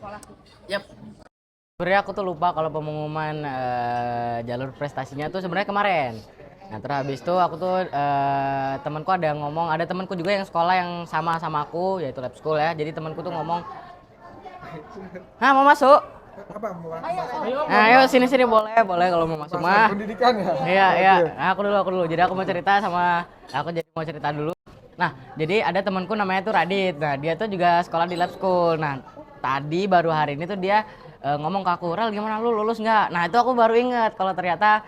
sekolah? Yap. Sebenarnya aku tuh lupa kalau pengumuman jalur prestasinya tuh sebenarnya kemarin. Nah terus habis itu aku tuh temanku ada ngomong, ada temanku juga yang sekolah yang sama aku yaitu lab school ya. Jadi temanku tuh ngomong, "Nah, mau masuk?" Apa mau Nah, ayo sini boleh kalau mau masuk masalah mah. pendidikan ya? Iya. Oke. Nah, aku dulu. Jadi aku mau cerita sama aku jadi mau cerita dulu. Nah, jadi ada temanku namanya tuh Radit. Nah, dia tuh juga sekolah di lab school. Nah, tadi baru hari ini tuh dia ngomong ke aku, "Ral, gimana lu lulus nggak?" Nah, itu aku baru inget kalau ternyata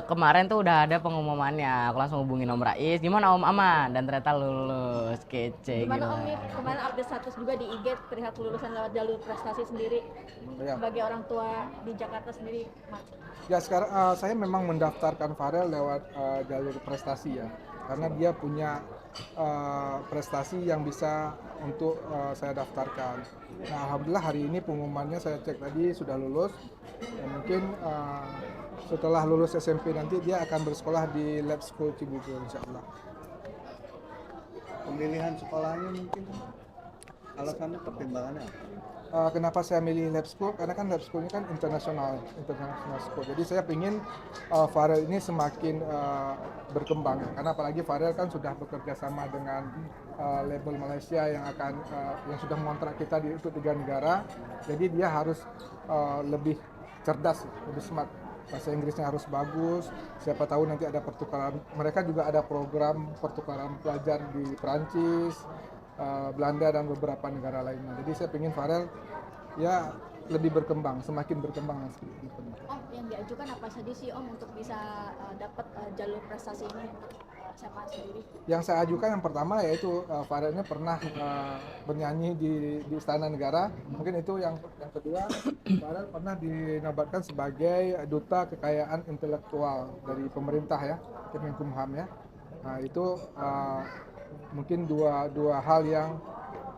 kemarin tuh udah ada pengumumannya. Aku langsung hubungin Om Rais, "Gimana Om, aman?" Dan ternyata lulus. Kece Gimana gila. Om nih kemarin update status juga di IG perihal kelulusan lewat jalur prestasi sendiri Ya. sebagai orang tua di Jakarta sendiri, Mas? Ya sekarang saya memang mendaftarkan Farel lewat jalur prestasi ya, karena dia punya prestasi yang bisa untuk saya daftarkan. Nah, alhamdulillah hari ini pengumumannya saya cek tadi sudah lulus. Dan mungkin setelah lulus SMP nanti dia akan bersekolah di Lab School Cibubur, insya Allah. Pemilihan sekolahnya mungkin alasannya pertimbangannya apa? Kenapa saya milih lab school? Karena kan lab school ini kan internasional school. Jadi saya ingin Farel ini semakin berkembang. Karena apalagi Farel kan sudah bekerja sama dengan label Malaysia yang akan yang sudah mengontrak kita untuk 3 negara. Jadi dia harus lebih cerdas, lebih smart. Bahasa Inggrisnya harus bagus. Siapa tahu nanti ada pertukaran. Mereka juga ada program pertukaran pelajar di Perancis, Belanda dan beberapa negara lainnya. Jadi saya ingin Farel ya lebih berkembang, semakin berkembang. Om, yang diajukan apa saja sih Om untuk bisa dapat jalur prestasi ini untuk SMA sendiri? Yang saya ajukan yang pertama yaitu Farelnya pernah bernyanyi di Istana Negara. Mungkin itu yang kedua, Farel pernah dinobatkan sebagai duta kekayaan intelektual dari pemerintah ya, Kemenkumham ya. Nah itu mungkin dua hal yang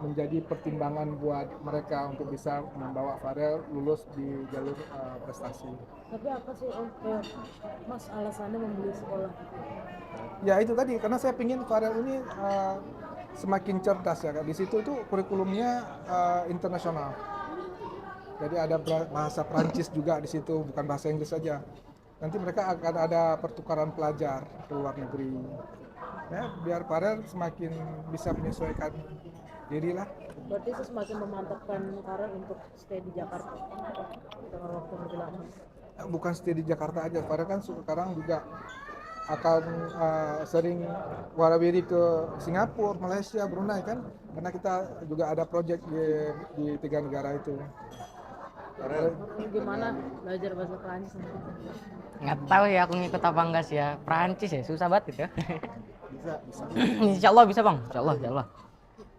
menjadi pertimbangan buat mereka untuk bisa membawa Farel lulus di jalur prestasi. Tapi apa sih Om, Mas alasannya membeli sekolah? Ya itu tadi, karena saya ingin Farel ini semakin cerdas ya. Di situ itu kurikulumnya internasional. Jadi ada bahasa Prancis juga di situ, bukan bahasa Inggris saja. Nanti mereka akan ada pertukaran pelajar ke luar negeri. Ya, biar Farel semakin bisa menyesuaikan diri lah. Berarti itu semakin memantapkan Farel untuk stay di Jakarta dengan waktu lebih lama. Bukan stay di Jakarta aja, Farel kan sekarang juga akan sering warawiri ke Singapura, Malaysia, Brunei kan, karena kita juga ada proyek di 3 negara itu. Gimana belajar bahasa Perancis nanti? Nggak tahu ya aku ngikut apa enggak sih ya. Perancis ya, susah banget gitu ya. Bisa. Insya Allah bisa bang, insya Allah.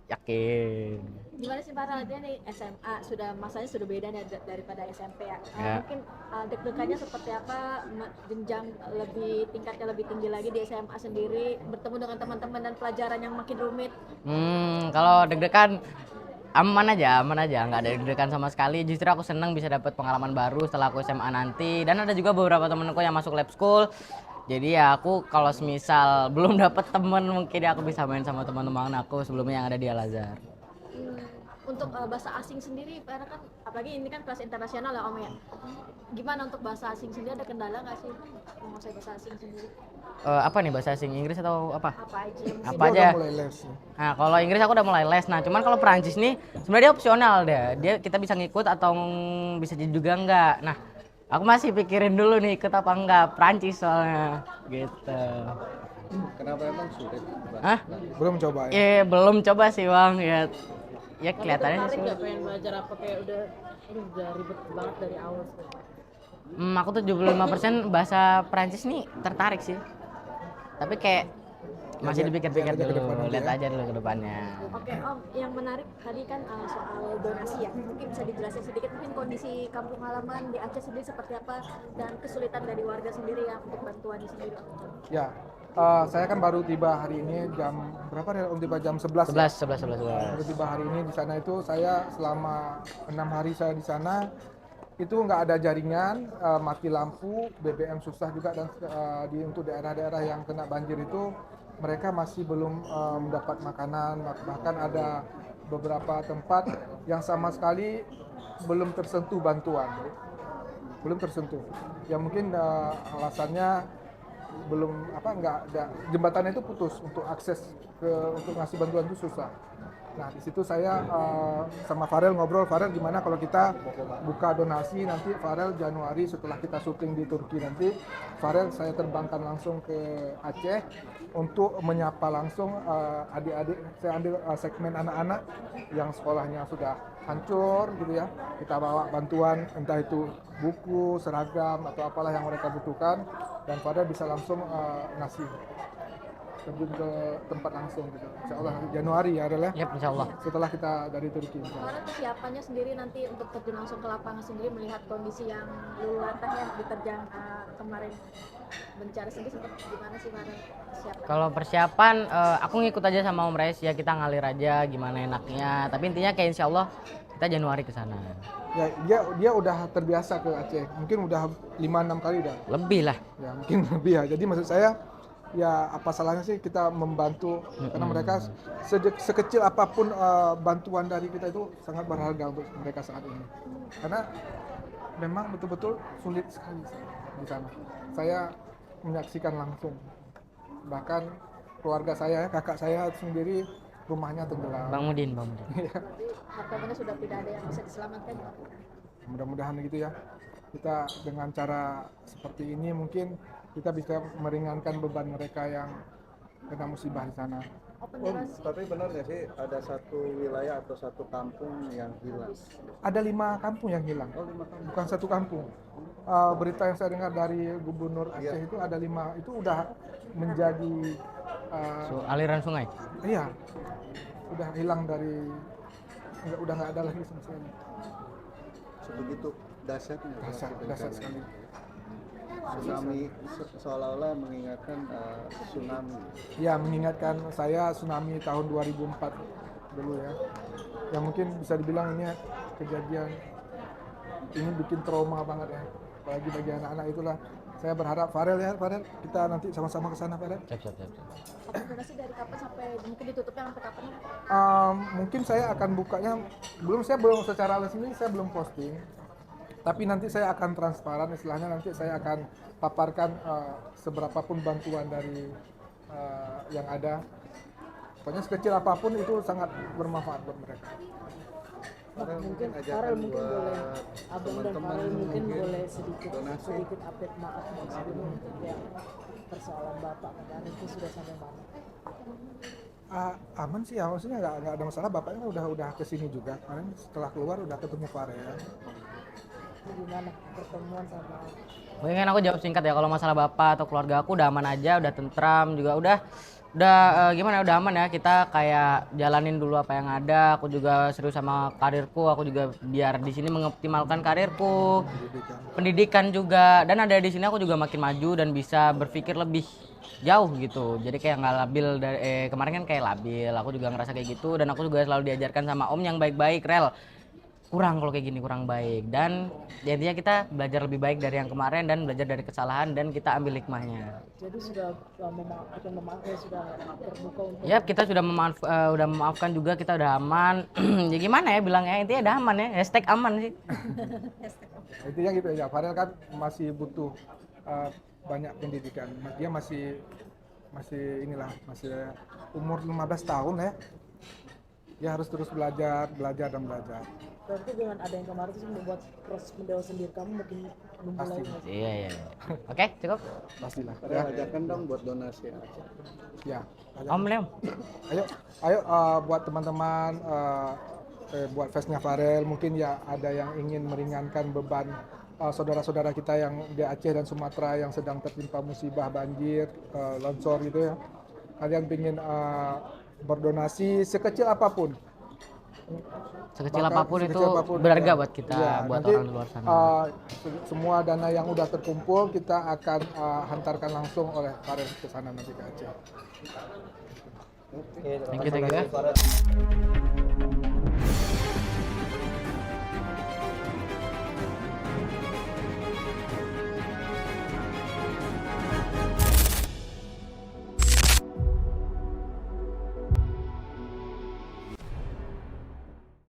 Yakin. Gimana sih Farel dia nih SMA masanya sudah beda nih daripada SMP ya. Ya. Mungkin deg-degannya seperti apa, jenjang tingkatnya lebih tinggi lagi di SMA sendiri, bertemu dengan teman-teman dan pelajaran yang makin rumit. Kalau deg-degan aman aja, nggak ada deg-degan sama sekali. Justru aku senang bisa dapat pengalaman baru setelah aku SMA nanti. Dan ada juga beberapa temenku yang masuk lab school. Jadi ya aku kalau semisal belum dapat temen mungkin ya aku bisa main sama teman-teman aku sebelumnya yang ada di Al Azhar. Untuk bahasa asing sendiri, karena kan apalagi ini kan kelas internasional ya Om ya. Gimana untuk bahasa asing sendiri, ada kendala nggak sih menguasai bahasa asing sendiri? Apa nih bahasa asing, Inggris atau apa? Apa aja yang mesti Apa Dia aja? udah mulai les. Nah kalau Inggris aku udah mulai les. Nah cuman kalau Perancis nih sebenarnya dia opsional deh. Kita bisa ngikut atau bisa jadi juga enggak. Nah aku masih pikirin dulu nih ikut apa enggak, Perancis soalnya gitu. Kenapa emang sulit? Hah? Belum coba ya? Ya belum coba sih bang ya kelihatannya Tertarik sih. nggak pengen belajar apa kayak udah ribet banget dari awal sih? Aku tuh 75% bahasa Perancis nih tertarik sih. Tapi kayak masih dipikir-pikir lihat aja ke depan dulu, nanti lihat ya. aja dulu ke depannya. Oke Om, yang menarik tadi kan soal donasi ya. Mungkin bisa dijelasin sedikit mungkin kondisi kampung halaman di Aceh sendiri seperti apa dan kesulitan dari warga sendiri ya untuk bantuan di sendiri. Ya, saya kan baru tiba hari ini jam berapa ya? Tiba jam 11 ya? 11. Baru tiba hari ini di sana itu saya selama 6 hari saya di sana itu nggak ada jaringan, mati lampu, BBM susah juga dan untuk daerah-daerah yang kena banjir itu mereka masih belum mendapat makanan, bahkan ada beberapa tempat yang sama sekali belum tersentuh bantuan, belum tersentuh. Ya mungkin alasannya belum nggak ada, jembatannya itu putus, untuk akses untuk ngasih bantuan itu susah. Nah di situ saya sama Farel ngobrol, Farel gimana kalau kita buka donasi nanti Farel Januari setelah kita syuting di Turki nanti, Farel saya terbangkan langsung ke Aceh untuk menyapa langsung adik-adik. Saya ambil segmen anak-anak yang sekolahnya sudah hancur gitu ya, kita bawa bantuan entah itu buku, seragam atau apalah yang mereka butuhkan, dan Farel bisa langsung ngasih terjun ke tempat langsung gitu. Insya Allah Januari ya adalah. Yap, insya Allah. Setelah kita dari Turki. Farel persiapannya sendiri nanti untuk terjun langsung ke lapangan sendiri, melihat kondisi yang lulu lantah ya diterjang kemarin bencana sendiri, seperti gimana sih Farel persiapan? Kalau persiapan, aku ngikut aja sama Om Rais ya, kita ngalir aja gimana enaknya. Tapi intinya kayak insya Allah kita Januari ke sana. Ya dia udah terbiasa ke Aceh, mungkin udah 5-6 kali udah. Lebih lah. Ya mungkin lebih ya. Jadi maksud saya ya apa salahnya sih kita membantu, karena mereka sekecil apapun bantuan dari kita itu sangat berharga untuk mereka saat ini. Karena memang betul-betul sulit sekali di sana. Saya menyaksikan langsung. Bahkan keluarga saya, kakak saya sendiri rumahnya tenggelam. Bang Mudin. Harta benda sudah tidak ada yang bisa diselamatkan. Mudah-mudahan gitu ya. Kita dengan cara seperti ini mungkin kita bisa meringankan beban mereka yang kena musibah di sana. Tapi benar nggak sih ada satu wilayah atau satu kampung yang hilang? Ada 5 kampung yang hilang, bukan satu kampung. Berita yang saya dengar dari Gubernur Aceh itu ada 5, itu udah menjadi Aliran sungai. iya, udah hilang dari, udah nggak ada lagi sama sekali. Sebegitu dahsyatnya. Dasar sekali. Tsunami seolah-olah mengingatkan tsunami. Ya, mengingatkan saya tsunami tahun 2004 dulu ya. Yang mungkin bisa dibilang ini kejadian ini bikin trauma banget ya. Apalagi bagi anak-anak itulah. Saya berharap Farel kita nanti sama-sama ke sana Farel. Siap. Donasi dari kapan sampai mungkin ditutupnya sampai kapan? Mungkin saya akan bukanya, saya belum secara resmi saya belum posting. Tapi nanti saya akan transparan, istilahnya nanti saya akan paparkan seberapapun bantuan dari yang ada. Pokoknya sekecil apapun itu sangat bermanfaat buat mereka. Mungkin ajakan Farel mungkin buat boleh, Abang dan teman-teman Farel mungkin mungkin boleh sedikit donasi. update maaf sebelum untuk yang persoalan Bapak kemarin itu sudah sampai mana? Aman sih ya, maksudnya nggak ada masalah. Bapaknya udah kesini juga, kemarin setelah keluar udah ketemu Farel. Itu gimana pertemuan sama? Mungkin kan aku jawab singkat ya, kalau masalah bapak atau keluarga aku udah aman aja, udah tentram juga, udah gimana, udah aman ya. Kita kayak jalanin dulu apa yang ada. Aku juga serius sama karirku, aku juga biar di sini mengoptimalkan karirku, pendidikan juga, dan ada di sini aku juga makin maju dan bisa berpikir lebih jauh gitu. Jadi kayak nggak labil dari kemarin kan kayak labil, aku juga ngerasa kayak gitu, dan aku juga selalu diajarkan sama Om yang baik-baik, Rel. Kurang kalau kayak gini, kurang baik, dan ya intinya kita belajar lebih baik dari yang kemarin dan belajar dari kesalahan dan kita ambil hikmahnya. Jadi sudah memaafkan, sudah terbuka untuk. Ya kita sudah udah memaafkan juga, kita udah aman. Ya gimana ya bilangnya, intinya udah aman ya, hashtag aman sih. Intinya gitu ya, Farel kan masih butuh banyak pendidikan. Dia masih umur 15 tahun ya. Dia harus terus belajar. Berarti dengan ada yang kemarin itu membuat proses mendewa sendiri kamu makin memulai. Iya. Oke, cukup. Pastilah. Farel ajakan dong buat donasi aja. Ya. Om Leom. Ayo buat teman-teman, buat face-nya Farel, mungkin ya ada yang ingin meringankan beban saudara-saudara kita yang di Aceh dan Sumatera yang sedang tertimpa musibah banjir, longsor gitu ya. Kalian ingin berdonasi sekecil apapun. Sekecil Bahkan apapun itu sekecil apapun, berharga ya. buat kita, Ya, buat nanti, orang di luar sana. Semua dana yang udah terkumpul kita akan hantarkan langsung oleh Farel ke sana nanti ke Aceh. Thank you.